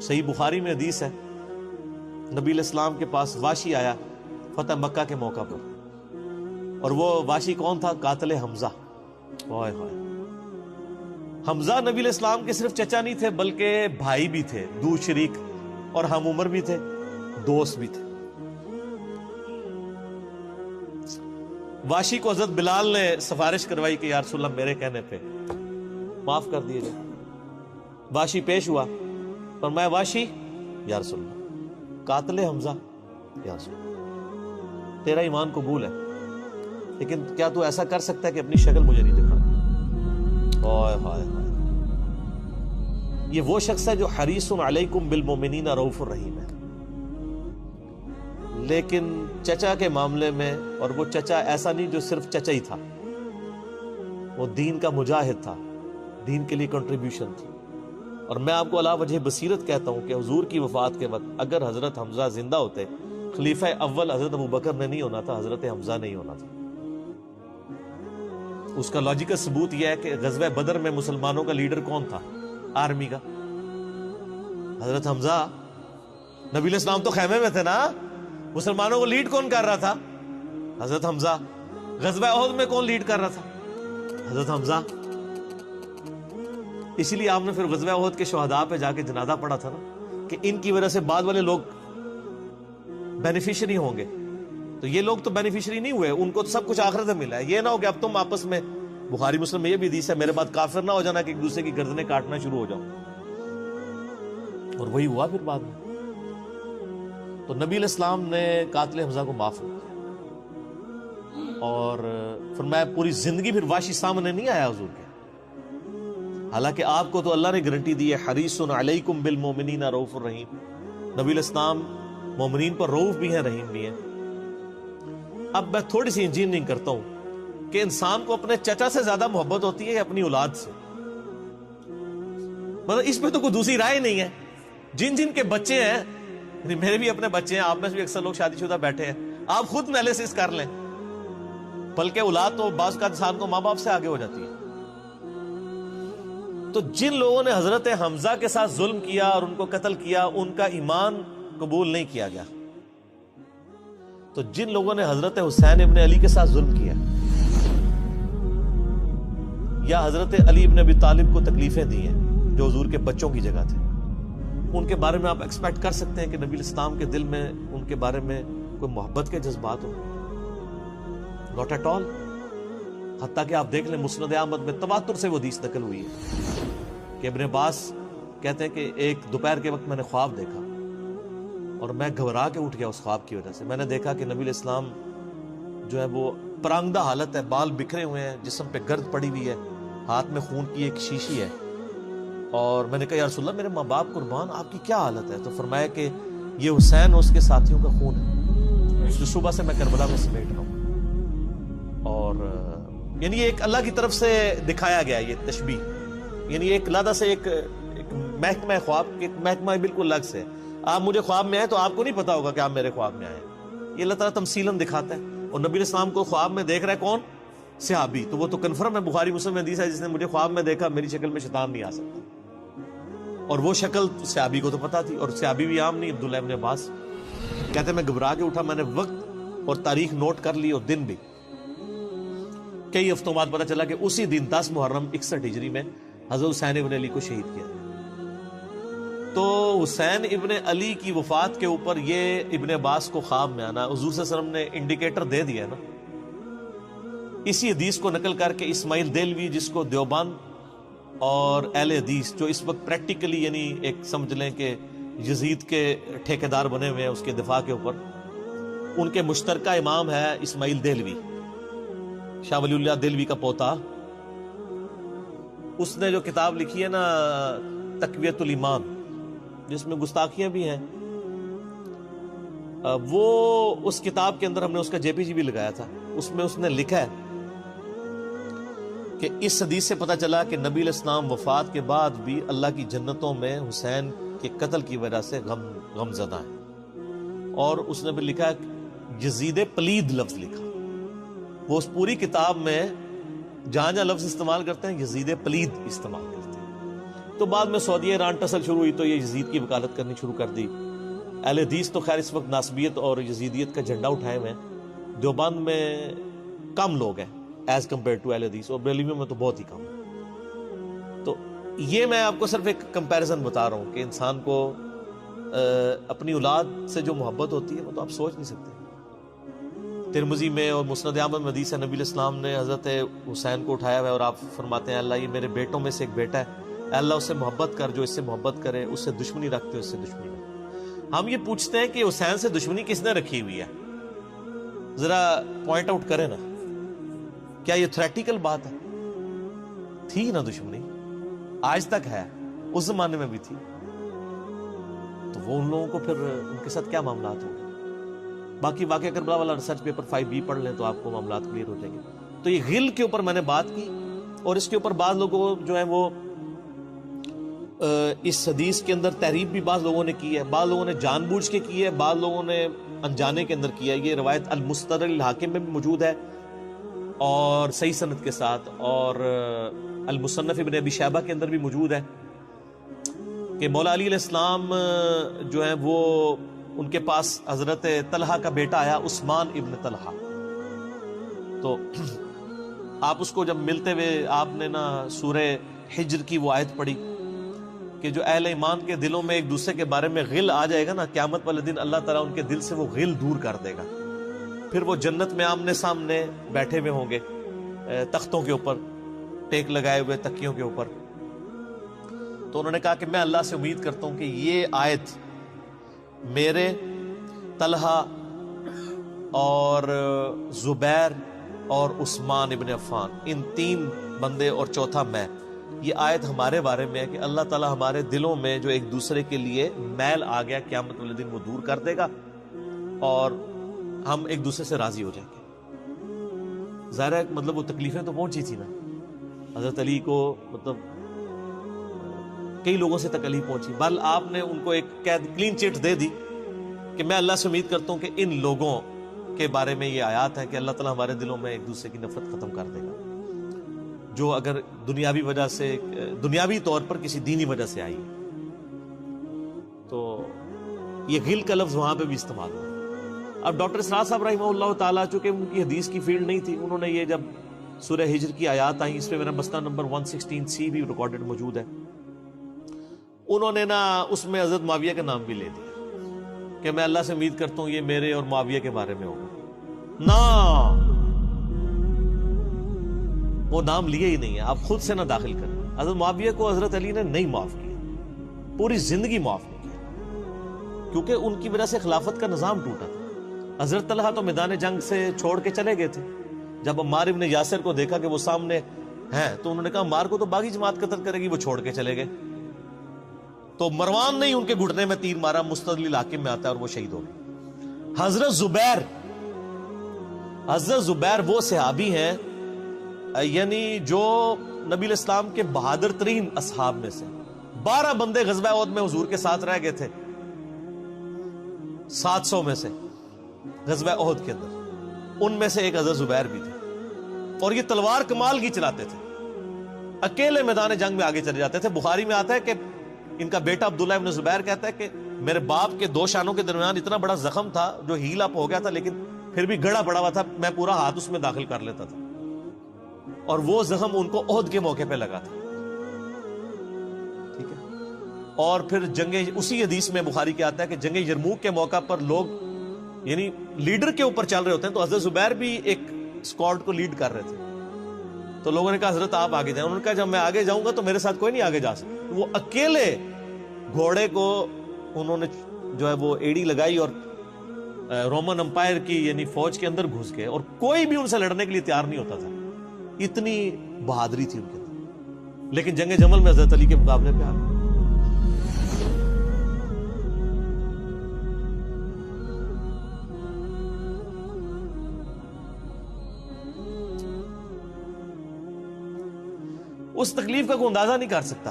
صحیح بخاری میں حدیث ہے، نبی علیہ السلام کے پاس واشی آیا فتح مکہ کے موقع پر، اور وہ واشی کون تھا؟ قاتل حمزہ۔ اوئے ہوئے، حمزہ نبی علیہ السلام کے صرف چچا نہیں تھے بلکہ بھائی بھی تھے، دو شریک اور ہم عمر بھی تھے، دوست بھی تھے۔ واشی کو حضرت بلال نے سفارش کروائی کہ یا رسول اللہ میرے کہنے پہ معاف کر دیے جائے۔ واشی پیش ہوا، فرمایا واشی یا رسول اللہ قاتل حمزہ، یا رسول اللہ تیرا ایمان قبول ہے، لیکن کیا تو ایسا کر سکتا ہے کہ اپنی شکل مجھے نہیں دکھا؟ ہائے ہائے ہائے، یہ وہ شخص ہے جو حریص علیکم بالمؤمنین رؤوف الرحیم ہے، لیکن چچا کے معاملے میں، اور وہ چچا ایسا نہیں جو صرف چچا ہی تھا، وہ دین کا مجاہد تھا، دین کے لیے کنٹریبیوشن تھی۔ اور میں آپ کو علا وجہ بصیرت کہتا ہوں کہ حضور کی وفات کے وقت اگر حضرت حمزہ زندہ ہوتے، خلیفہ اول حضرت ابوبکر نے نہیں ہونا تھا، حضرت حمزہ نہیں ہونا تھا۔ اس کا لاجیکل ثبوت یہ ہے کہ غزوہ بدر میں مسلمانوں کا لیڈر کون تھا آرمی کا؟ حضرت حمزہ۔ نبی علیہ السلام تو خیمے میں تھے نا، مسلمانوں کو لیڈ کون کر رہا تھا؟ حضرت حمزہ۔ غزوہ احد میں کون لیڈ کر رہا تھا؟ حضرت حمزہ۔ اسی لیے آپ نے پھر غزوہ احد کے شہداء پہ جا کے جنازہ پڑھا تھا نا، کہ ان کی وجہ سے بعد والے لوگ بینیفیشری ہوں گے۔ تو یہ لوگ تو بینیفیشری نہیں ہوئے، ان کو تو سب کچھ آخرت میں ملا ہے۔ یہ نہ ہو کہ اب تم آپس میں، بخاری مسلم میں یہ بھی حدیث ہے، میرے بعد کافر نہ ہو جانا کہ ایک دوسرے کی گردنیں کاٹنا شروع ہو جاؤ۔ اور وہی ہوا پھر بعد میں۔ تو نبی علیہ السلام نے قاتل حمزہ کو معاف کیا، اور فرمایا پوری زندگی پھر واشی سامنے نہیں آیا حضور کے، حالانکہ آپ کو تو اللہ نے گارنٹی دی ہے حریص علیکم بالمؤمنین رؤوف الرحیم۔ نبی علیہ السلام مومنین پر رؤوف بھی ہیں، رحیم بھی ہیں۔ اب میں تھوڑی سی انجینئرنگ کرتا ہوں کہ انسان کو اپنے چچا سے زیادہ محبت ہوتی ہے یا اپنی اولاد سے؟ مطلب اس پہ تو کوئی دوسری رائے نہیں ہے۔ جن جن کے بچے ہیں، یعنی میرے بھی اپنے بچے ہیں، آپ میں سے بھی اکثر لوگ شادی شدہ بیٹھے ہیں، آپ خود انالیسس کر لیں، بلکہ اولاد تو بعض کا انسان کو ماں باپ سے آگے ہو جاتی ہے۔ تو جن لوگوں نے حضرت حمزہ کے ساتھ ظلم کیا اور ان کو قتل کیا، ان کا ایمان قبول نہیں کیا گیا۔ تو جن لوگوں نے حضرت حسین ابن علی کے ساتھ ظلم کیا، یا حضرت علی ابن ابی طالب کو تکلیفیں دی ہیں جو حضور کے بچوں کی جگہ تھے، ان کے بارے میں آپ ایکسپیکٹ کر سکتے ہیں کہ نبی علیہ السلام کے دل میں ان کے بارے میں کوئی محبت کے جذبات ہو؟ Not at all. حتیٰ کہ آپ دیکھ لیں مسند احمد میں تواتر سے وہ حدیث نقل ہوئی ہے کہ ابن عباس کہتے ہیں کہ ایک دوپہر کے وقت میں نے خواب دیکھا اور میں گھبرا کے اٹھ گیا اس خواب کی وجہ سے۔ میں نے دیکھا کہ نبی علیہ السلام جو ہے وہ پرانگدہ حالت ہے، بال بکھرے ہوئے ہیں، جسم پہ گرد پڑی ہوئی ہے، ہاتھ میں خون کی ایک شیشی ہے، اور میں نے کہا یا رسول اللہ میرے ماں باپ قربان، آپ کی کیا حالت ہے؟ تو فرمایا کہ یہ حسین اور اس کے ساتھیوں کا خون ہے جو صبح سے میں کربلا میں سمیٹ رہا ہوں۔ اور یعنی ایک اللہ کی طرف سے دکھایا گیا یہ تشبیہ، یعنی ایک لادہ سے ایک محکمہ خواب کے محکمہ بالکل الگ سے۔ آپ مجھے خواب میں آئے تو آپ کو نہیں پتا ہوگا کہ آپ میرے خواب میں آئے، یہ اللہ تعالیٰ تمثیلاً دکھاتا ہے۔ اور نبی علیہ السلام کو خواب میں دیکھ رہا ہے کون؟ صحابی، تو وہ تو کنفرم ہے، بخاری مسلم میں حدیث ہے جس نے مجھے خواب میں دیکھا میری شکل میں شیطان نہیں آ سکتا، اور وہ شکل صحابی کو تو پتا تھی، اور صحابی بھی عام نہیں، عبداللہ ابن عباس کہتے ہیں میں گھبرا کے اٹھا، میں نے وقت اور تاریخ نوٹ کر لی اور دن بھی، کئی ہفتوں بعد پتا چلا کہ اسی دن 10 محرم 61 ہجری میں حضرت حسین ابن علی کو شہید کیا۔ تو حسین ابن علی کی وفات کے اوپر یہ ابن عباس کو خواب میں آنا، حضور صلی اللہ علیہ وسلم نے انڈیکیٹر دے دیا نا، اسی حدیث کو نقل کر کے اسماعیل دہلوی، جس کو دیوبند اور اہل حدیث جو اس وقت پریکٹیکلی یعنی ایک سمجھ لیں کہ یزید کے ٹھیکیدار بنے ہوئے ہیں اس کے دفاع کے اوپر، ان کے مشترکہ امام ہے اسماعیل دہلوی، شاہ ولی اللہ دہلوی کا پوتا۔ اس نے جو کتاب لکھی ہے نا تقویت الایمان، جس میں گستاخیاں بھی ہیں، وہ اس کتاب کے اندر ہم نے اس کا جے پی جی بھی لگایا تھا، اس میں اس نے لکھا ہے کہ اس حدیث سے پتہ چلا کہ نبی علیہ السلام وفات کے بعد بھی اللہ کی جنتوں میں حسین کے قتل کی وجہ سے غم زدہ ہیں۔ اور اس نے بھی لکھا یزید پلید لفظ لکھا، وہ اس پوری کتاب میں جہاں جہاں لفظ استعمال کرتے ہیں یزید پلید استعمال کرتے ہیں، تو بعد میں سعودی ایران ٹسل شروع ہوئی تو یہ یزید کی وکالت کرنی شروع کر دی. اہل حدیث تو خیر اس وقت ناصبیت اور یزیدیت کا جھنڈا اٹھائے ہوئے ہیں. دیوبند میں کم لوگ ہیں ایز کمپیئر ٹو اہل حدیث, اور بریلویوں میں تو بہت ہی کم. تو یہ میں آپ کو صرف ایک کمپیریزن بتا رہا ہوں کہ انسان کو اپنی اولاد سے جو محبت ہوتی ہے وہ تو آپ سوچ نہیں سکتے. ترمذی میں اور مسند احمد میں حدیث ہے, نبی علیہ السلام نے حضرت حسین کو اٹھایا ہوا ہے اور آپ فرماتے ہیں اللہ یہ میرے بیٹوں میں سے ایک بیٹا ہے, اے اللہ اس سے محبت کر جو اس سے محبت کرے, اس سے دشمنی رکھتے اس سے دشمنی رکھتے. ہم یہ پوچھتے ہیں کہ حسین سے دشمنی کس نے رکھی ہوئی ہے, ذرا پوائنٹ آؤٹ کریں نا. کیا یہ تھریٹیکل بات ہے؟ تھی نا دشمنی, آج تک ہے, اس زمانے میں بھی تھی. تو وہ ان لوگوں کو پھر ان کے ساتھ کیا معاملات ہوں گے. باقی واقعہ کربلا والا ریسرچ پیپر 5B پڑھ لیں تو آپ کو معاملات کلیئر ہو جائیں گے. تو یہ غل کے اوپر میں نے بات کی, اور اس کے اوپر بعض لوگوں جو ہیں وہ اس حدیث کے اندر تحریف بھی بعض لوگوں نے کی ہے, بعض لوگوں نے جان بوجھ کے کی ہے, بعض لوگوں نے انجانے کے اندر کیا ہے. یہ روایت المستدرک الحاکم میں بھی موجود ہے اور صحیح سند کے ساتھ, اور المصنف ابن ابی شیبہ کے اندر بھی موجود ہے کہ مولا علی علیہ السلام جو ہیں وہ ان کے پاس حضرت طلحہ کا بیٹا آیا, عثمان ابن طلحہ. تو آپ اس کو جب ملتے ہوئے آپ نے نا سورہ حجر کی وہ آیت پڑھی کہ جو اہل ایمان کے دلوں میں ایک دوسرے کے بارے میں غل آ جائے گا نا, قیامت والے دن اللہ تعالیٰ ان کے دل سے وہ غل دور کر دے گا. پھر وہ جنت میں آمنے سامنے بیٹھے ہوئے ہوں گے تختوں کے اوپر, ٹیک لگائے ہوئے تکیوں کے اوپر. تو انہوں نے کہا کہ میں اللہ سے امید کرتا ہوں کہ یہ آیت میرے, طلحہ اور زبیر اور عثمان ابن عفان, ان 3 بندے اور چوتھا میں, یہ آیت ہمارے بارے میں ہے کہ اللہ تعالیٰ ہمارے دلوں میں جو ایک دوسرے کے لیے میل آ گیا قیامت والے دن وہ دور کر دے گا اور ہم ایک دوسرے سے راضی ہو جائیں گے. ظاہر ہے مطلب وہ تکلیفیں تو پہنچی تھی نا حضرت علی کو, مطلب کئی لوگوں سے تکلیف پہنچی. بل آپ نے ان کو ایک کلین چٹ دے دی کہ میں اللہ سے امید کرتا ہوں کہ ان لوگوں کے بارے میں یہ آیات ہے کہ اللہ تعالیٰ ہمارے دلوں میں ایک دوسرے کی نفرت ختم کر دے گا, جو اگر دنیاوی وجہ سے, دنیاوی طور پر کسی دینی وجہ سے آئی. تو یہ غل کا لفظ وہاں پہ بھی استعمال ہوا. اب ڈاکٹر اسرار صاحب رحمہ اللہ تعالیٰ چونکہ ان کی حدیث کی فیلڈ نہیں تھی, انہوں نے یہ جب سورہ ہجر کی آیات آئیں, اس پہ میرا مسئلہ نمبر 116C بھی ریکارڈڈ موجود ہے, انہوں نے نا اس میں حضرت معاویہ کا نام بھی لے دیا کہ میں اللہ سے امید کرتا ہوں یہ میرے اور معاویہ کے بارے میں ہوگا. نا وہ نام لیے ہی نہیں ہے, آپ خود سے نہ داخل کریں. حضرت معاویہ کو حضرت علی نے نہیں معاف کیا, پوری زندگی معاف نہیں کیا, کیونکہ ان کی وجہ سے خلافت کا نظام ٹوٹا تھا. حضرت طلحہ تو میدان جنگ سے چھوڑ کے چلے گئے تھے. جب عمار ابن یاسر کو دیکھا کہ وہ سامنے ہیں تو انہوں نے کہا عمار کو تو باغی جماعت قتل کرے گی, وہ چھوڑ کے چلے گئے. تو مروان نے ان کے گھٹنے میں تیر مارا, مستدل الحاکم میں آتا ہے, اور وہ شہید ہو گئے. حضرت زبیر وہ صحابی ہیں یعنی جو نبی علیہ السلام کے بہادر ترین اصحاب میں سے. 12 بندے غزوہ احد میں حضور کے ساتھ رہ گئے تھے 700 میں سے غزوہ احد کے اندر, ان میں سے ایک حضرت زبیر بھی تھے. اور یہ تلوار کمال کی چلاتے تھے, اکیلے میدان جنگ میں آگے چلے جاتے تھے. بخاری میں آتا ہے کہ ان کا بیٹا عبداللہ ابن زبیر کہتا ہے کہ میرے باپ کے 2 شانوں کے درمیان اتنا بڑا زخم تھا جو ہیل اپ ہو گیا تھا, لیکن پھر بھی گڑا پڑا ہوا تھا, میں پورا ہاتھ اس میں داخل کر لیتا تھا, اور وہ زخم ان کو احد کے موقع پہ لگا تھا. ٹھیک ہے. اور پھر جنگ, اسی حدیث میں بخاری کے آتا ہے کہ جنگ یرموک کے موقع پر لوگ یعنی لیڈر کے اوپر چل رہے ہوتے ہیں, تو حضرت زبیر بھی ایک اسکواڈ کو لیڈ کر رہے تھے. تو لوگوں نے کہا حضرت آپ آگے جائیں. انہوں نے کہا جب میں آگے جاؤں گا تو میرے ساتھ کوئی نہیں آگے جا سکتا. وہ اکیلے گھوڑے کو انہوں نے جو ہے وہ ایڑی لگائی اور رومن امپائر کی یعنی فوج کے اندر گھس گئے, اور کوئی بھی ان سے لڑنے کے لیے تیار نہیں ہوتا تھا. اتنی بہادری تھی ان کے اندر. لیکن جنگ جمل میں حضرت علی کے مقابلے پہ آ گئے. اس تکلیف کا کوئی اندازہ نہیں کر سکتا.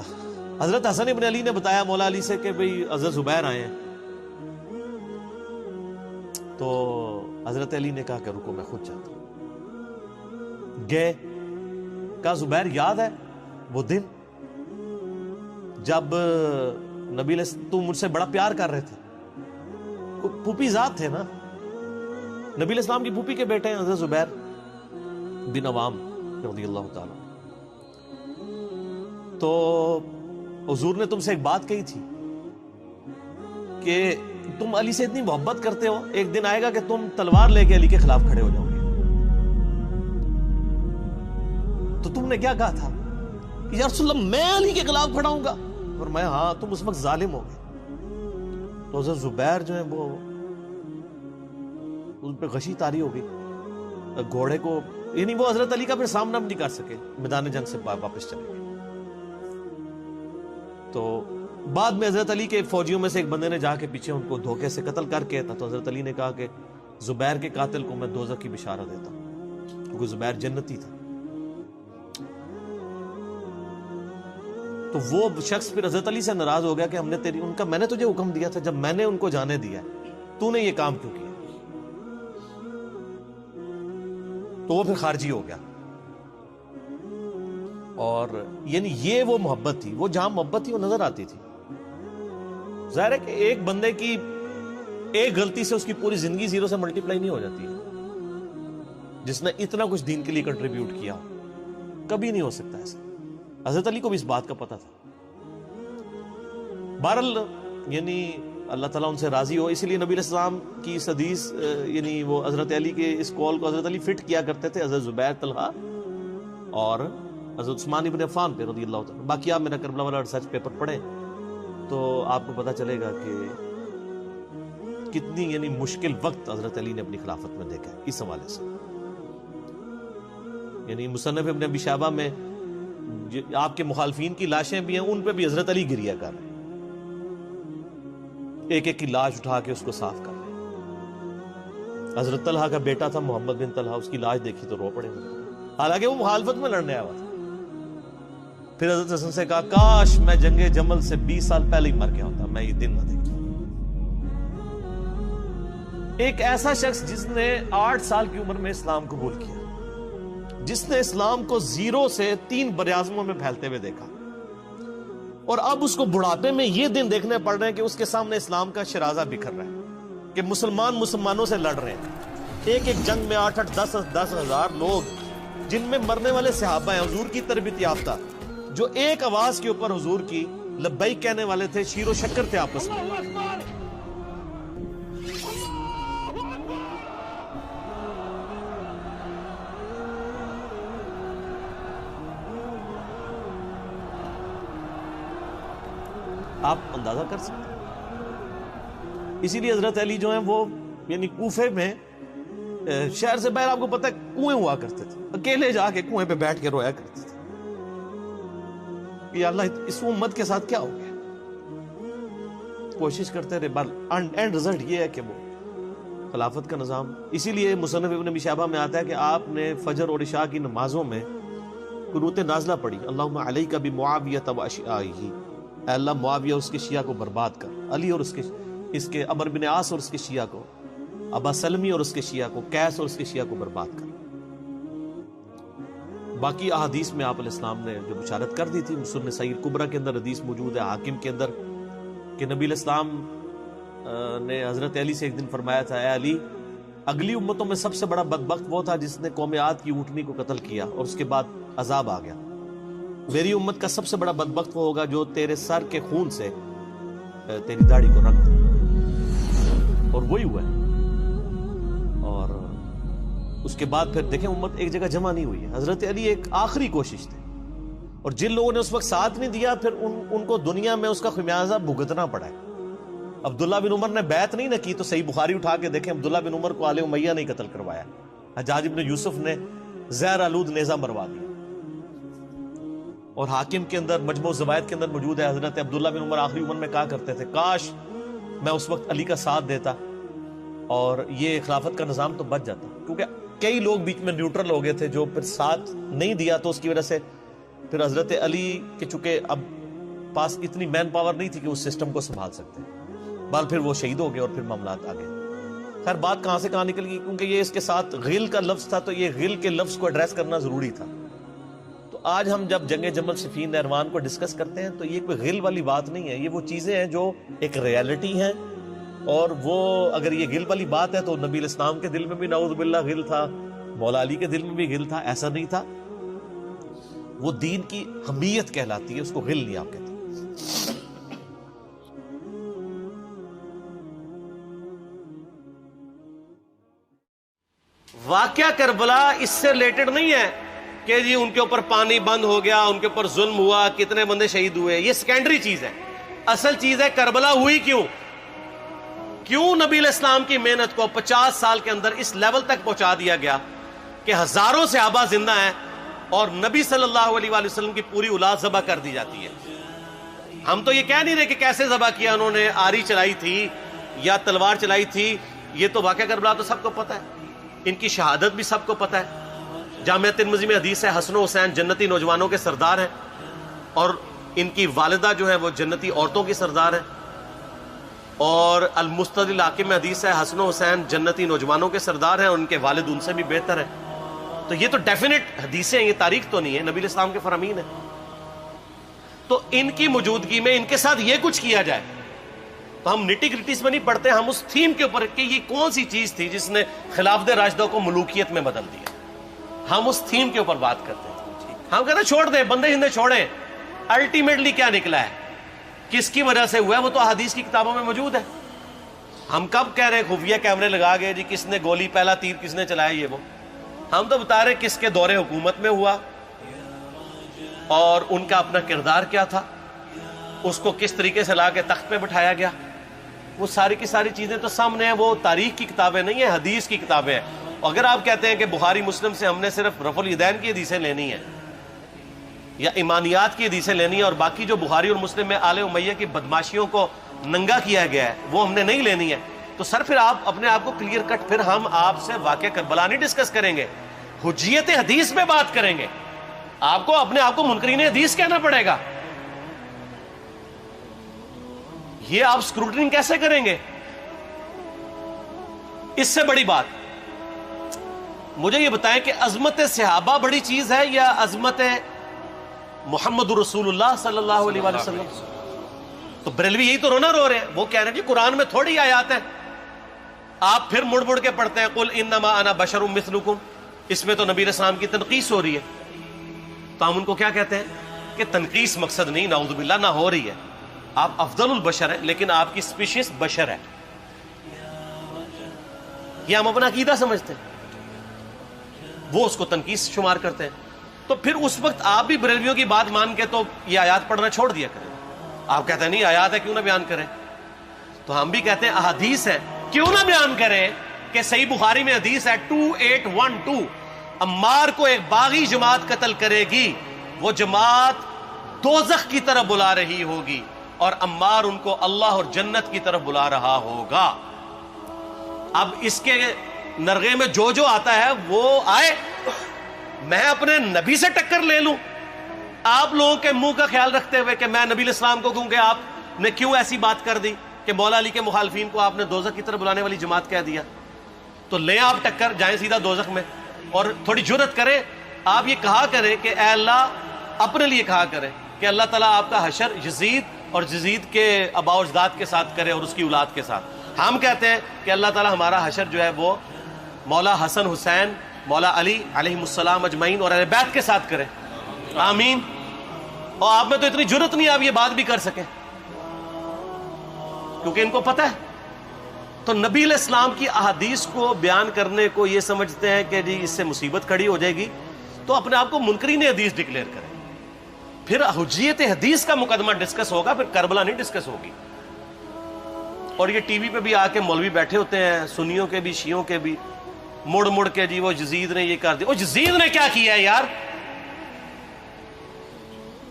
حضرت حسن ابن علی نے بتایا مولا علی سے کہ بھئی حضرت زبیر آئے ہیں, تو حضرت علی نے کہا کہ رکو میں خود چاہتا ہوں. گئے, کہا زبیر یاد ہے وہ دن جب نبی تم مجھ سے بڑا پیار کر رہے تھے، پھوپھی ذات تھے نا، نبی علیہ السلام کی پھوپھی کے بیٹے ہیں حضرت زبیر بن عوام رضی اللہ تعالی. تو حضور نے تم سے ایک بات کہی تھی کہ تم علی سے اتنی محبت کرتے ہو، ایک دن آئے گا کہ تم تلوار لے کے علی کے خلاف کھڑے ہو جاؤ گے. تو تم نے کیا کہا تھا کہ یا رسول اللہ میں علی کے خلاف کھڑا ہوں گا؟ فرمایا ہاں تم اس وقت ظالم ہو گئے. تو حضرت زبیر جو ہیں وہ ان پہ غشی طاری ہو گئی گھوڑے کو، یعنی وہ حضرت علی کا پھر سامنا بھی نہیں کر سکے، میدان جنگ سے واپس چلے گئے. تو بعد میں حضرت علی کے فوجیوں میں سے ایک بندے نے جا کے پیچھے ان کو دھوکے سے قتل کر کے تھا. تو حضرت علی نے کہا کہ زبیر کے قاتل کو میں دوزخ کی بشارت دیتا ہوں، کیونکہ زبیر جنتی تھا. تو وہ شخص پھر حضرت علی سے ناراض ہو گیا کہ میں نے تجھے حکم دیا تھا، جب میں نے ان کو جانے دیا تو نے یہ کام کیوں کیا؟ تو وہ پھر خارجی ہو گیا. اور یعنی یہ وہ محبت تھی، وہ جہاں محبت تھی وہ نظر آتی تھی. ظاہر ہے کہ ایک بندے کی ایک غلطی سے اس کی پوری زندگی زیرو سے ملٹیپلائی نہیں ہو جاتی ہے. جس نے اتنا کچھ دین کے لیے کنٹریبیوٹ کیا کبھی نہیں ہو سکتا ایسا. حضرت علی کو بھی اس بات کا پتہ تھا. بہرحال یعنی اللہ تعالیٰ ان سے راضی ہو، اسی لیے نبی علیہ السلام کی اس حدیث یعنی وہ حضرت علی کے اس قول کو حضرت علی فٹ کیا کرتے تھے حضرت زبیر، طلحہ اور حضرت عثمان ابن عفان پہ رضی اللہ تعالیٰ. باقی آپ میرا کربلا والا ریسرچ پیپر پڑھیں تو آپ کو پتہ چلے گا کہ کتنی یعنی مشکل وقت حضرت علی نے اپنی خلافت میں دیکھا ہے اس حوالے سے. یعنی مصنف ابن ابی شیبہ میں آپ کے مخالفین کی لاشیں بھی ہیں، ان پہ بھی حضرت علی گریا کر رہے ہیں، ایک ایک کی لاش اٹھا کے اس کو صاف کر رہے ہیں. حضرت طلحہ کا بیٹا تھا محمد بن طلحہ، اس کی لاش دیکھی تو رو پڑے، حالانکہ وہ مخالفت میں لڑنے آیا ہوا تھا. پھر حضرت حسن سے کہا کاش میں جنگ جمل سے 20 سال پہلے ہی مر گیا ہوتا، میں یہ دن نہ دیکھتا. ایک ایسا شخص جس نے 8 سال کی عمر میں اسلام قبول کیا، جس نے اسلام کو 0 سے 3 براعظموں میں پھیلتے ہوئے دیکھا، اور اب اس کو بڑھاپے میں یہ دن دیکھنے پڑ رہے ہیں کہ اس کے سامنے اسلام کا شرازہ بکھر رہا ہے، کہ مسلمان مسلمانوں سے لڑ رہے ہیں. ایک ایک جنگ میں 8-8 10 ہزار لوگ، جن میں مرنے والے صحابہ ہیں حضور کی تربیت یافتہ، جو ایک آواز کے اوپر حضور کی لبیک کہنے والے تھے، شیر و شکر تھے آپس میں. آپ اندازہ کر سکتے ہیں. اسی لیے حضرت علی جو ہیں وہ یعنی کوفے میں شہر سے باہر آپ کو پتہ ہے کنویں ہوا کرتے تھے، اکیلے جا کے کنویں پہ بیٹھ کے رویا کرتے تھے کہ اللہ اس امت کے ساتھ کیا ہو گیا. کوشش کرتے رہے، اینڈ رزلٹ یہ ہے کہ وہ خلافت کا نظام. اسی لیے مصنف ابن ابی شیبہ میں آتا ہے کہ آپ نے فجر اور عشاء کی نمازوں میں قنوت نازلہ پڑھی، اللہم علیک بمعاویہ واشیاءہ، اے اللہ معاویہ اس کے شیعہ کو برباد کر، علی اور اس کے عمرو بن عاص اور اس کے شیعہ کو، ابا سلمی اور اس کے شیعہ کو، قیس اور اس کے شیعہ کو برباد کر. باقی احادیث میں آپ علیہ السلام نے جو بشارت کر دی تھی، سنن صحیح کبریٰ کے اندر حدیث موجود ہے، حاکم کے اندر، کہ نبی علیہ السلام نے حضرت علی سے ایک دن فرمایا تھا، اے علی اگلی امتوں میں سب سے بڑا بدبخت وہ تھا جس نے قوم عاد کی اونٹنی کو قتل کیا اور اس کے بعد عذاب آ گیا. میری امت کا سب سے بڑا بدبخت وہ ہوگا جو تیرے سر کے خون سے تیری داڑھی کو رنگ دے، اور وہی ہوا ہے. اور اس کے بعد پھر دیکھیں امت ایک جگہ جمع نہیں ہوئی ہے. حضرت علی ایک آخری کوشش تھی، اور جن لوگوں نے اس وقت ساتھ نہیں دیا پھر ان کو دنیا میں اس کا خمیازہ بھگتنا پڑا ہے. عبداللہ بن عمر نے بیعت نہیں نہ کی تو صحیح بخاری اٹھا کے دیکھیں، عبداللہ بن عمر کو آل امیہ نہیں قتل کروایا، حجاج بن یوسف نے زہر آلود نیزہ مروا دیا. اور حاکم کے اندر مجموع الزوائد کے اندر موجود ہے، حضرت عبداللہ بن عمر آخری عمر میں کہا کرتے تھے کاش میں اس وقت علی کا ساتھ دیتا اور یہ خلافت کا نظام تو بچ جاتا. کیونکہ کئی لوگ بیچ میں نیوٹرل ہو گئے تھے جو پھر ساتھ نہیں دیا، تو اس کی وجہ سے پھر حضرت علی کے چونکہ اب پاس اتنی مین پاور نہیں تھی کہ اس سسٹم کو سنبھال سکتے، بال پھر وہ شہید ہو گئے اور پھر معاملات آگے. خیر بات کہاں سے کہاں نکل گئی، کیونکہ یہ اس کے ساتھ غل کا لفظ تھا تو یہ غل کے لفظ کو ایڈریس کرنا ضروری تھا. تو آج ہم جب جنگ جمل صفین نہروان کو ڈسکس کرتے ہیں تو یہ کوئی غل والی بات نہیں ہے، یہ وہ چیزیں ہیں جو ایک ریالٹی ہیں، اور وہ اگر یہ غل والی بات ہے تو نبی الاسلام کے دل میں بھی نعوذ باللہ غل تھا، مولا علی کے دل میں بھی غل تھا، ایسا نہیں تھا۔ وہ دین کی حمیت کہلاتی ہے، اس کو غل نہیں آپ کہتے۔ واقعہ کربلا اس سے ریلیٹڈ نہیں ہے کہ جی ان کے اوپر پانی بند ہو گیا، ان کے اوپر ظلم ہوا، کتنے بندے شہید ہوئے، یہ سیکنڈری چیز ہے۔ اصل چیز ہے کربلا ہوئی کیوں نبی علیہ السلام کی محنت کو 50 سال کے اندر اس لیول تک پہنچا دیا گیا کہ ہزاروں صحابہ زندہ ہیں اور نبی صلی اللہ علیہ وآلہ وسلم کی پوری اولاد ذبح کر دی جاتی ہے۔ ہم تو یہ کہہ نہیں رہے کہ کیسے ذبح کیا انہوں نے، آری چلائی تھی یا تلوار چلائی تھی، یہ تو واقعہ کربلا تو سب کو پتہ ہے، ان کی شہادت بھی سب کو پتہ ہے۔ جامعہ ترمذی میں حدیث ہے حسن و حسین جنتی نوجوانوں کے سردار ہیں، اور ان کی والدہ جو ہے وہ جنتی عورتوں کی سردار ہیں، اور المستدرک الحاکم میں حدیث ہے حسن و حسین جنتی نوجوانوں کے سردار ہیں اور ان کے والد ان سے بھی بہتر ہیں۔ تو یہ تو ڈیفینٹ حدیثیں ہیں، یہ تاریخ تو نہیں ہے، نبی علیہ السلام کے فرامین ہیں۔ تو ان کی موجودگی میں ان کے ساتھ یہ کچھ کیا جائے تو ہم نٹی گریٹیز میں نہیں پڑھتے، ہم اس تھیم کے اوپر کہ یہ کون سی چیز تھی جس نے خلافت راشدہ کو ملوکیت میں بدل دیا، ہم اس تھیم کے اوپر بات کرتے ہیں۔ ہم کہتے ہیں چھوڑ دیں، بندے ہندے چھوڑیں، الٹیمیٹلی کیا نکلا ہے، کس کی وجہ سے ہوا ہے، وہ تو احادیث کی کتابوں میں موجود ہے۔ ہم کب کہہ رہے ہیں خفیہ کیمرے لگا گئے جی کس نے گولی پہلا تیر کس نے چلایا، یہ وہ ہم تو بتا رہے کس کے دور حکومت میں ہوا اور ان کا اپنا کردار کیا تھا، اس کو کس طریقے سے لا کے تخت پہ بٹھایا گیا، وہ ساری کی ساری چیزیں تو سامنے ہیں۔ وہ تاریخ کی کتابیں نہیں ہیں، حدیث کی کتابیں ہیں۔ اگر آپ کہتے ہیں کہ بخاری مسلم سے ہم نے صرف رفع الیدین کی حدیثیں لینی ہیں یا ایمانیات کی حدیثیں لینی ہیں اور باقی جو بخاری اور مسلم میں آل امیہ کی بدماشیوں کو ننگا کیا گیا ہے وہ ہم نے نہیں لینی ہے، تو سر پھر آپ اپنے آپ کو کلیئر کٹ، پھر ہم آپ سے واقعہ کربلا نہیں ڈسکس کریں گے، حجیت حدیث میں بات کریں گے۔ آپ کو اپنے آپ کو منکرین حدیث کہنا پڑے گا، یہ آپ اسکروٹنگ کیسے کریں گے؟ اس سے بڑی بات مجھے یہ بتائیں کہ عظمت صحابہ بڑی چیز ہے یا عظمت محمد رسول اللہ صلی اللہ علیہ وآلہ وسلم؟ تو بریلوی یہی تو رونا رو رہے ہیں، وہ کہہ رہے ہیں کہ قرآن میں تھوڑی آیات ہیں، آپ پھر مڑ مڑ کے پڑھتے ہیں قل انما انا بشر مثلکم، اس میں تو نبی علیہ السلام کی تنقیص ہو رہی ہے۔ تو ہم ان کو کیا کہتے ہیں کہ تنقیص مقصد نہیں، نعوذ باللہ نہ ہو رہی ہے، آپ افضل البشر ہیں لیکن آپ کی سپیشیز بشر ہے، یہ ہم اپنا عقیدہ سمجھتے ہیں، وہ اس کو تنقیص شمار کرتے ہیں۔ تو پھر اس وقت آپ بھی بریلویوں کی بات مان کے تو یہ آیات پڑھنا چھوڑ دیا کریں۔ آپ کہتے ہیں نہیں آیات ہے کیوں نہ بیان کریں، تو ہم بھی کہتے ہیں احادیث ہے کیوں نہ بیان کریں کہ صحیح بخاری میں حدیث ہے 2812 عمار کو ایک باغی جماعت قتل کرے گی، وہ جماعت دوزخ کی طرف بلا رہی ہوگی اور عمار ان کو اللہ اور جنت کی طرف بلا رہا ہوگا۔ اب اس کے نرغے میں جو جو آتا ہے وہ آئے، میں اپنے نبی سے ٹکر لے لوں آپ لوگوں کے منہ کا خیال رکھتے ہوئے کہ میں نبی علیہ السلام کو کہوں کہ آپ نے کیوں ایسی بات کر دی کہ مولا علی کے مخالفین کو آپ نے دوزخ کی طرف بلانے والی جماعت کہہ دیا، تو لیں آپ ٹکر، جائیں سیدھا دوزخ میں، اور تھوڑی جرت کریں آپ یہ کہا کریں کہ اے اللہ، اپنے لیے کہا کریں کہ اللہ تعالیٰ آپ کا حشر یزید اور یزید کے آباء و اجداد کے ساتھ کرے اور اس کی اولاد کے ساتھ۔ ہم کہتے ہیں کہ اللہ تعالیٰ ہمارا حشر جو ہے وہ مولا حسن حسین، مولا علی علیہ السلام اجمعین اور اہل بیت کے ساتھ کرے، آمین۔ اور آپ میں تو اتنی جرت نہیں آپ یہ بات بھی کر سکیں کیونکہ ان کو پتہ ہے۔ تو نبی علیہ السلام کی احادیث کو بیان کرنے کو یہ سمجھتے ہیں کہ جی اس سے مصیبت کھڑی ہو جائے گی، تو اپنے آپ کو منکرین حدیث ڈکلیئر کریں، پھر حجیت حدیث کا مقدمہ ڈسکس ہوگا، پھر کربلا نہیں ڈسکس ہوگی۔ اور یہ ٹی وی پہ بھی آ کے مولوی بیٹھے ہوتے ہیں، سنیوں کے بھی شیعوں کے بھی، مڑ مڑ کے جی وہ یزید نے یہ کر دیا، وہ یزید نے کیا کیا ہے یار؟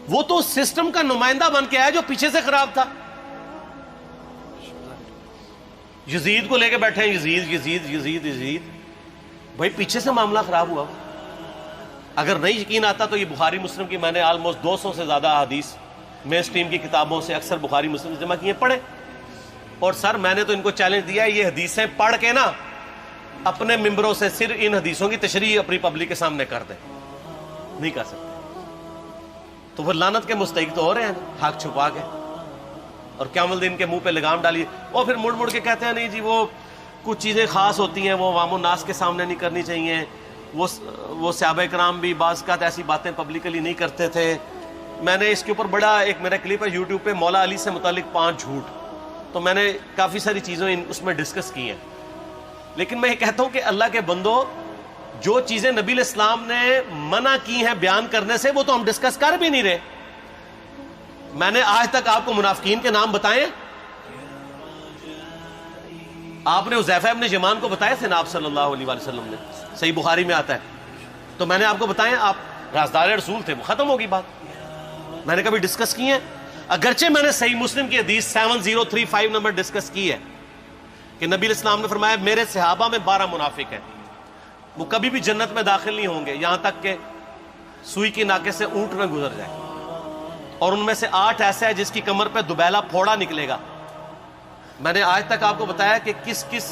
وہ تو سسٹم کا نمائندہ بن کے آیا جو پیچھے سے خراب تھا۔ یزید کو لے کے بیٹھے ہیں، یزید یزید یزید یزید، بھائی پیچھے سے معاملہ خراب ہوا۔ اگر نہیں یقین آتا تو یہ بخاری مسلم کی میں نے آلموسٹ 200 سے زیادہ حدیث مین اسٹریم کی کتابوں سے اکثر بخاری مسلم جمع کیے، پڑھے، اور سر میں نے تو ان کو چیلنج دیا ہے یہ حدیثیں پڑھ کے نا اپنے ممبروں سے صرف ان حدیثوں کی تشریح اپنی پبلک کے سامنے کر دیں، نہیں کر سکتے۔ تو وہ لعنت کے مستحق تو ہو رہے ہیں حق چھپا کے، اور قیامت دن کے منہ پہ لگام ڈالیے، اور پھر مڑ مڑ کے کہتے ہیں نہیں جی وہ کچھ چیزیں خاص ہوتی ہیں وہ عوام الناس کے سامنے نہیں کرنی چاہیے، وہ صحابہ کرام بھی بعض اوقات ایسی باتیں پبلکلی نہیں کرتے تھے۔ میں نے اس کے اوپر بڑا ایک میرا کلپ ہے یوٹیوب پہ، مولا علی سے متعلق 5 جھوٹ، تو میں نے کافی ساری چیزیں اس میں ڈسکس کی ہیں۔ لیکن میں یہ کہتا ہوں کہ اللہ کے بندو، جو چیزیں نبی علیہ السلام نے منع کی ہیں بیان کرنے سے، وہ تو ہم ڈسکس کر بھی نہیں رہے۔ میں نے آج تک آپ کو منافقین کے نام بتائے؟ آپ نے حذیفہ ابن یمان کو بتایا تھے نا آپ صلی اللہ علیہ وسلم نے، صحیح بخاری میں آتا ہے، تو میں نے آپ کو بتایا، آپ رازدار رسول تھے، وہ ختم ہوگی بات۔ میں نے کبھی ڈسکس کی ہے؟ اگرچہ میں نے صحیح مسلم کی حدیث 7035 نمبر ڈسکس کی ہے کہ نبی علیہ السلام نے فرمایا میرے صحابہ میں 12 منافق ہیں، وہ کبھی بھی جنت میں داخل نہیں ہوں گے یہاں تک کہ سوئی کی ناکے سے اونٹ نہ گزر جائے، اور ان میں سے 8 ایسے ہیں جس کی کمر پہ دوبیلا پھوڑا نکلے گا۔ میں نے آج تک آپ کو بتایا کہ کس کس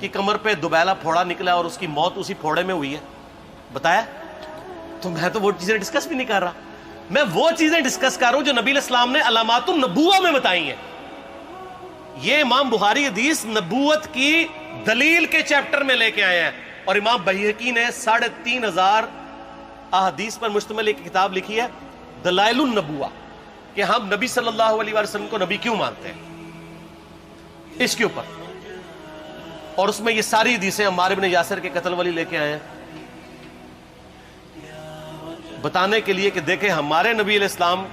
کی کمر پہ دوبیلا پھوڑا نکلا اور اس کی موت اسی پھوڑے میں ہوئی ہے؟ بتایا؟ تو میں تو وہ چیزیں ڈسکس بھی نہیں کر رہا، میں وہ چیزیں ڈسکس کر رہا ہوں جو نبی علیہ السلام نے علامات النبوہ میں بتائی ہیں۔ یہ امام بخاری حدیث نبوت کی دلیل کے چیپٹر میں لے کے آئے ہیں، اور امام بہقی نے 3500 احادیث پر مشتمل ایک کتاب لکھی ہے دلائل النبوہ، کہ ہم نبی صلی اللہ علیہ وسلم کو نبی کیوں مانتے ہیں، اس کے اوپر، اور اس میں یہ ساری حدیثیں عمار بن یاسر کے قتل والی لے کے آئے ہیں، بتانے کے لیے کہ دیکھیں ہمارے نبی علیہ السلام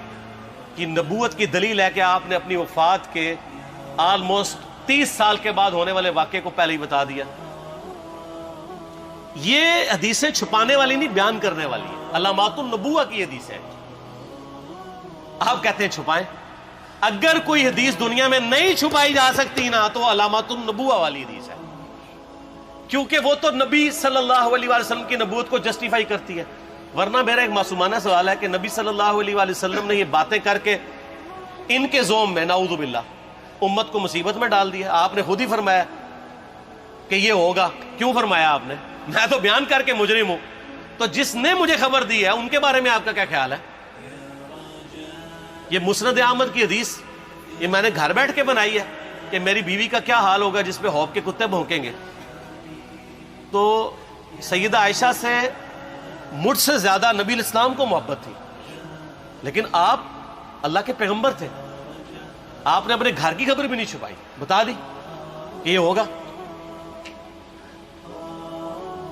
کی نبوت کی دلیل ہے کہ آپ نے اپنی وفات کے آلموسٹ 30 سال کے بعد ہونے والے واقعے کو پہلے ہی بتا دیا۔ یہ حدیثیں چھپانے والی نہیں، بیان کرنے والی ہیں، علامات النبوہ کی حدیثیں۔ آپ کہتے ہیں چھپائیں، اگر کوئی حدیث دنیا میں نہیں چھپائی جا سکتی نا تو وہ علامات النبوہ والی حدیث ہے، کیونکہ وہ تو نبی صلی اللہ علیہ وسلم کی نبوت کو جسٹیفائی کرتی ہے۔ ورنہ میرا ایک معصومانہ سوال ہے کہ نبی صلی اللہ علیہ وسلم نے یہ باتیں کر کے ان کے زوم میں نعوذ باللہ امت کو مصیبت میں ڈال دیا۔ آپ نے خود ہی فرمایا کہ یہ ہوگا، کیوں فرمایا آپ نے؟ میں تو بیان کر کے مجرم ہوں، تو جس نے مجھے خبر دی ہے ان کے بارے میں آپ کا کیا خیال ہے؟ یہ مسند احمد کی حدیث یہ میں نے گھر بیٹھ کے بنائی ہے کہ میری بیوی کا کیا حال ہوگا جس پہ خوف کے کتے بھونکیں گے۔ تو سیدہ عائشہ سے مجھ سے زیادہ نبی علیہ السلام کو محبت تھی، لیکن آپ اللہ کے پیغمبر تھے، آپ نے اپنے گھر کی خبر بھی نہیں چھپائی، بتا دی کہ یہ ہوگا۔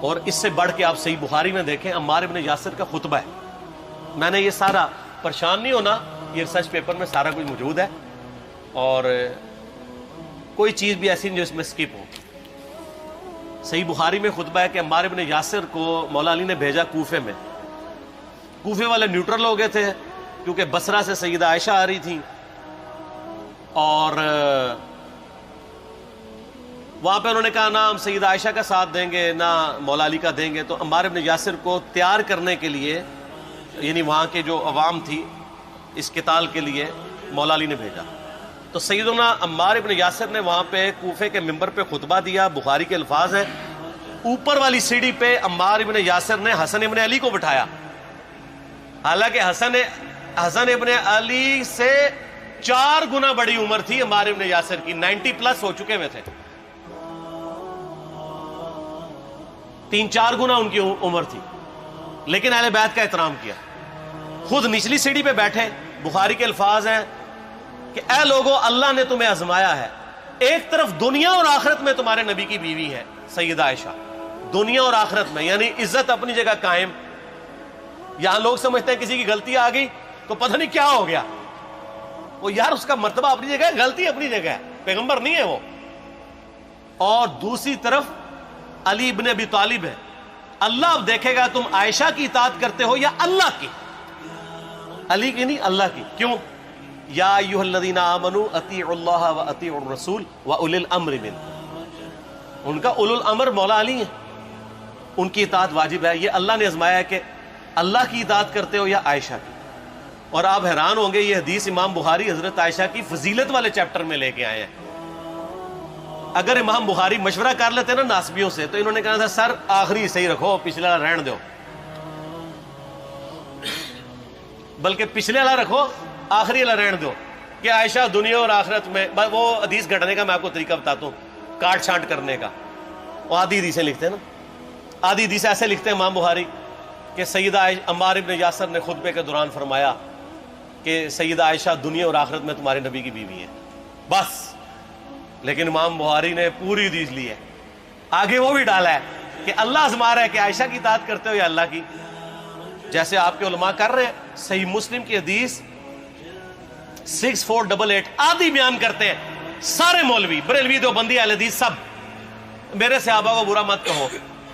اور اس سے بڑھ کے آپ صحیح بخاری میں دیکھیں، عمار بن یاسر کا خطبہ ہے، میں نے یہ سارا، پریشان نہیں ہونا، یہ ریسرچ پیپر میں سارا کچھ موجود ہے، اور کوئی چیز بھی ایسی نہیں جو اس میں سکپ ہو۔ صحیح بخاری میں خطبہ ہے کہ عمار بن یاسر کو مولا علی نے بھیجا کوفے میں، کوفے والے نیوٹرل ہو گئے تھے کیونکہ بصرہ سے سیدہ عائشہ آ رہی تھیں، اور وہاں پہ انہوں نے کہا نہ ہم سیدہ عائشہ کا ساتھ دیں گے نہ مولا علی کا دیں گے، تو عمار بن یاسر کو تیار کرنے کے لیے، یعنی وہاں کے جو عوام تھی اس قتال کے لیے مولا علی نے بھیجا۔ تو سیدنا عمار بن یاسر نے وہاں پہ کوفے کے ممبر پہ خطبہ دیا، بخاری کے الفاظ ہیں، اوپر والی سیڑھی پہ عمار بن یاسر نے حسن ابن علی کو بٹھایا، حالانکہ حسن ابن علی سے 4 گنا بڑی عمر تھی عمار بن یاسر کی، 90 پلس ہو چکے ہوئے تھے، 3-4 گنا ان کی عمر تھی، لیکن اہل بیت کا احترام کیا، خود نچلی سیڑھی پہ بیٹھے۔ بخاری کے الفاظ ہیں کہ اے لوگو اللہ نے تمہیں آزمایا ہے، ایک طرف دنیا اور آخرت میں تمہارے نبی کی بیوی ہے سیدہ عائشہ، دنیا اور آخرت میں، یعنی عزت اپنی جگہ قائم۔ یہاں لوگ سمجھتے ہیں کسی کی غلطی آ گئی تو پتہ نہیں کیا ہو گیا، وہ یار اس کا مرتبہ اپنی جگہ ہے، غلطی اپنی جگہ ہے، پیغمبر نہیں ہے وہ۔ اور دوسری طرف علی ابن ابی طالب ہے، اللہ اب دیکھے گا تم عائشہ کی اطاعت کرتے ہو یا اللہ کی، علی کی نہیں اللہ کی۔ کیوں؟ یا ایھا الذین آمنوا اطیعوا اللہ واطیعوا الرسول واولی الامر منکم، ان کا اولو الامر مولا علی ہیں، ان کی اطاعت واجب ہے۔ یہ اللہ نے آزمایا ہے کہ اللہ کی اطاعت کرتے ہو یا عائشہ کی۔ اور آپ حیران ہوں گے، یہ حدیث امام بخاری حضرت عائشہ کی فضیلت والے چیپٹر میں لے کے آئے ہیں۔ اگر امام بخاری مشورہ کر لیتے نا ناسبیوں سے تو انہوں نے کہا تھا سر آخری صحیح رکھو، پچھلا رہن دو۔ بلکہ پچھلے والا رکھو، آخری والا رہن دو کہ عائشہ دنیا اور آخرت میں. وہ حدیث گھڑنے کا میں آپ کو طریقہ بتاتا ہوں، کاٹ چھانٹ کرنے کا. وہ آدھی حدیثیں لکھتے ہیں نا، آدھی حدیثیں ایسے لکھتے ہیں امام بخاری کہ سیدہ عمار ابن یاسر نے خطبے کے دوران فرمایا کہ سیدہ عائشہ دنیا اور آخرت میں تمہارے نبی کی بیوی ہے، بس. لیکن امام بخاری نے پوری حدیث لی ہے، آگے وہ بھی ڈالا ہے کہ اللہ آزما رہا ہے کہ عائشہ کی اطاعت کرتے ہو یا اللہ کی، جیسے آپ کے علماء کر رہے ہیں. صحیح مسلم کی حدیث 6488 آدھی بیان کرتے ہیں سارے مولوی، بریلوی، دیوبندی، اہل حدیث سب. میرے صحابہ کو برا مت کہو،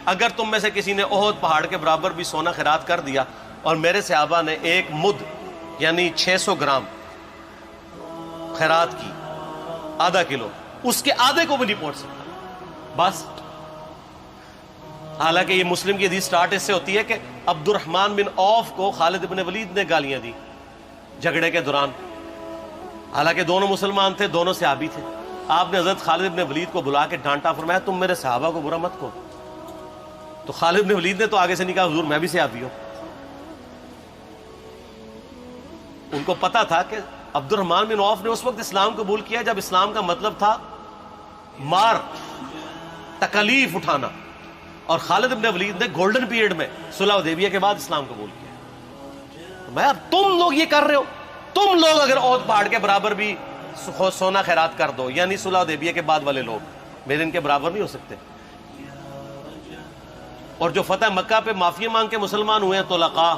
اگر تم میں سے کسی نے احد پہاڑ کے برابر بھی سونا خیرات کر دیا اور میرے صحابہ نے 1 مد یعنی 600 گرام خیرات کی، آدھا کلو، اس کے آدھے کو بھی نہیں پہنچ سکتا بس. حالانکہ یہ مسلم کی حدیث سٹارٹ اس سے ہوتی ہے کہ عبد الرحمن بن عوف کو خالد بن ولید نے گالیاں دی جھگڑے کے دوران، حالانکہ دونوں مسلمان تھے، دونوں صحابی تھے. آپ نے حضرت خالد بن ولید کو بلا کے ڈانٹا، فرمایا تم میرے صحابہ کو برا مت کہو. تو خالد بن ولید نے تو آگے سے نہیں کہا حضور میں بھی صحابی ہوں. ان کو پتا تھا کہ عبد الرحمن بن عوف نے اس وقت اسلام قبول کیا جب اسلام کا مطلب تھا مار، تکلیف اٹھانا، اور خالد بن ولید نے گولڈن پیریڈ میں صلح حدیبیہ کے بعد اسلام قبول کیا. میں اب تم لوگ یہ کر رہے ہو، تم لوگ اگر احد پہاڑ کے برابر بھی سونا خیرات کر دو، یعنی صلح حدیبیہ کے بعد والے لوگ میرے ان کے برابر نہیں ہو سکتے. اور جو فتح مکہ پہ معافی مانگ کے مسلمان ہوئے ہیں طلقاء،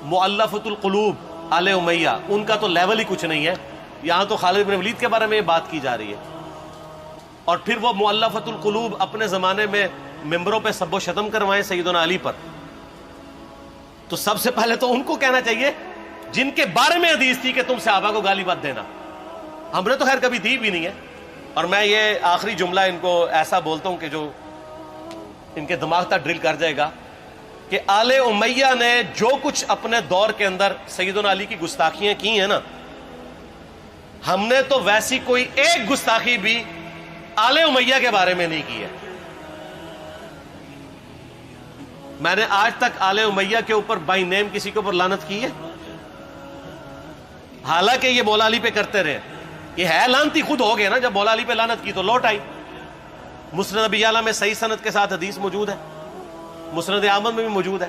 مؤلفۃ القلوب، آل امیہ، ان کا تو لیول ہی کچھ نہیں ہے. یہاں تو خالد بن ولید کے بارے میں یہ بات کی جا رہی ہے. اور پھر وہ مؤلفۃ القلوب اپنے زمانے میں ممبروں پہ سب و شتم کروائیں سیدنا علی پر، تو سب سے پہلے تو ان کو کہنا چاہیے جن کے بارے میں حدیث تھی کہ تم صحابہ کو گالی مت دینا. ہم نے تو خیر کبھی دی بھی نہیں ہے. اور میں یہ آخری جملہ ان کو ایسا بولتا ہوں کہ جو ان کے دماغ تک ڈرل کر جائے گا کہ آل امیہ نے جو کچھ اپنے دور کے اندر سیدنا علی کی گستاخیاں کی ہیں نا، ہم نے تو ویسی کوئی ایک گستاخی بھی آل امیہ کے بارے میں نہیں کی ہے. میں نے آج تک آل امیہ کے اوپر بائی نیم کسی کے اوپر لعنت کی ہے؟ حالانکہ یہ مولا علی پہ کرتے رہے. یہ ہے لعنتی خود ہو گئے نا، جب مولا علی پہ لعنت کی تو لوٹ آئی. مسند ابی اعلیٰ میں صحیح سند کے ساتھ حدیث موجود ہے، مسند احمد میں بھی موجود ہے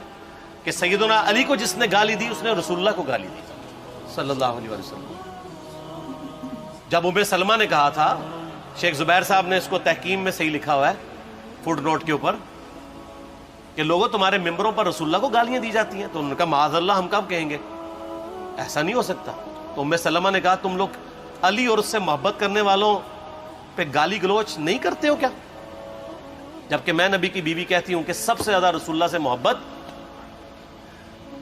کہ سیدنا علی کو جس نے گالی دی اس نے رسول اللہ کو گالی دی صلی اللہ علیہ وسلم. جب ام سلمہ نے کہا تھا، شیخ زبیر صاحب نے اس کو تحکیم میں صحیح لکھا ہوا ہے فوٹ نوٹ کے اوپر، کہ لوگوں تمہارے ممبروں پر رسول اللہ کو گالیاں دی جاتی ہیں، تو انہوں نے کہا معاذ اللہ، ہم کب کہیں گے، ایسا نہیں ہو سکتا. تو ام سلمہ نے کہا تم لوگ علی اور اس سے محبت کرنے والوں پہ گالی گلوچ نہیں کرتے ہو کیا؟ جبکہ میں نبی کی بیوی کہتی ہوں کہ سب سے زیادہ رسول اللہ سے محبت،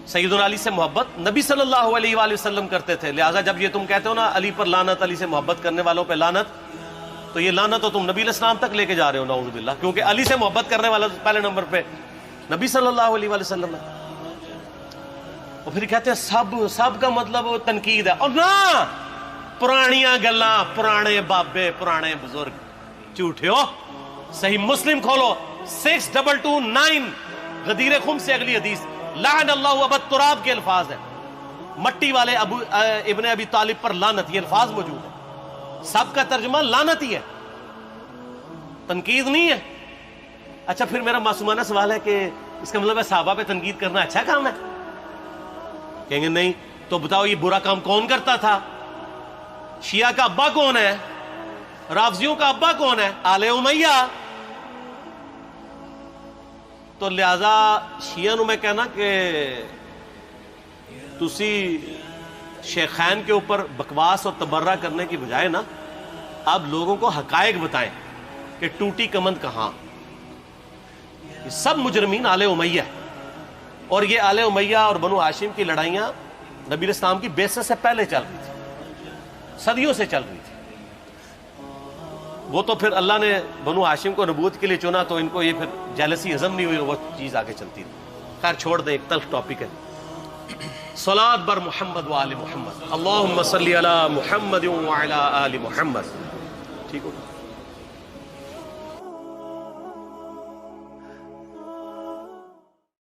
سیدنا علی سے محبت نبی صلی اللہ علیہ وآلہ وسلم کرتے تھے. لہٰذا جب یہ تم کہتے ہو نا علی پر لعنت، علی سے محبت کرنے والوں پہ لعنت، تو یہ لعنت تو تم نبی علیہ السلام تک لے کے جا رہے ہو نعوذ باللہ، کیونکہ علی سے محبت کرنے والا پہلے نمبر پہ نبی صلی اللہ علیہ وآلہ وسلم ہے. اور پھر کہتے ہیں سب کا مطلب تنقید ہے. اور نہ، پرانیاں گلاں، پرانے بابے، پرانے بزرگ، جھوٹے ہو. صحیح مسلم کھولو 6229 غدیر خم سے اگلی حدیث، لعن اللہ ابا التراب کے الفاظ ہیں، مٹی والے ابن ابی طالب پر لعنت، یہ الفاظ موجود ہیں. سب کا ترجمہ لعنت ہی ہے، تنقید نہیں ہے. اچھا پھر میرا معصومانہ سوال ہے کہ اس کا مطلب ہے صحابہ پہ تنقید کرنا اچھا کام ہے؟ کہیں گے نہیں. تو بتاؤ یہ برا کام کون کرتا تھا؟ شیعہ کا ابا کون ہے؟ رافضیوں کا ابا کون ہے؟ آل امیہ. تو لہذا شیعہ نو میں کہنا کہ تسی شیخین کے اوپر بکواس اور تبرہ کرنے کی بجائے نا اب لوگوں کو حقائق بتائیں کہ ٹوٹی کمند کہاں. یہ سب مجرمین آل امیہ ہے. اور یہ آل امیہ اور بنو ہاشم کی لڑائیاں نبی اسلام کی بعثت سے پہلے چل رہی تھی، صدیوں سے چل رہی تھی. وہ تو پھر اللہ نے بنو ہاشم کو نبوت کے لیے چنا تو ان کو یہ پھر جیلسی ہضم نہیں ہوئی، وہ چیز آگے چلتی تھی. خیر چھوڑ دیں، ایک تلخ ٹاپک ہے. صلاۃ بر محمد و آل محمد، اللہم صلی علی محمد و علی آل محمد. ٹھیک ہو؟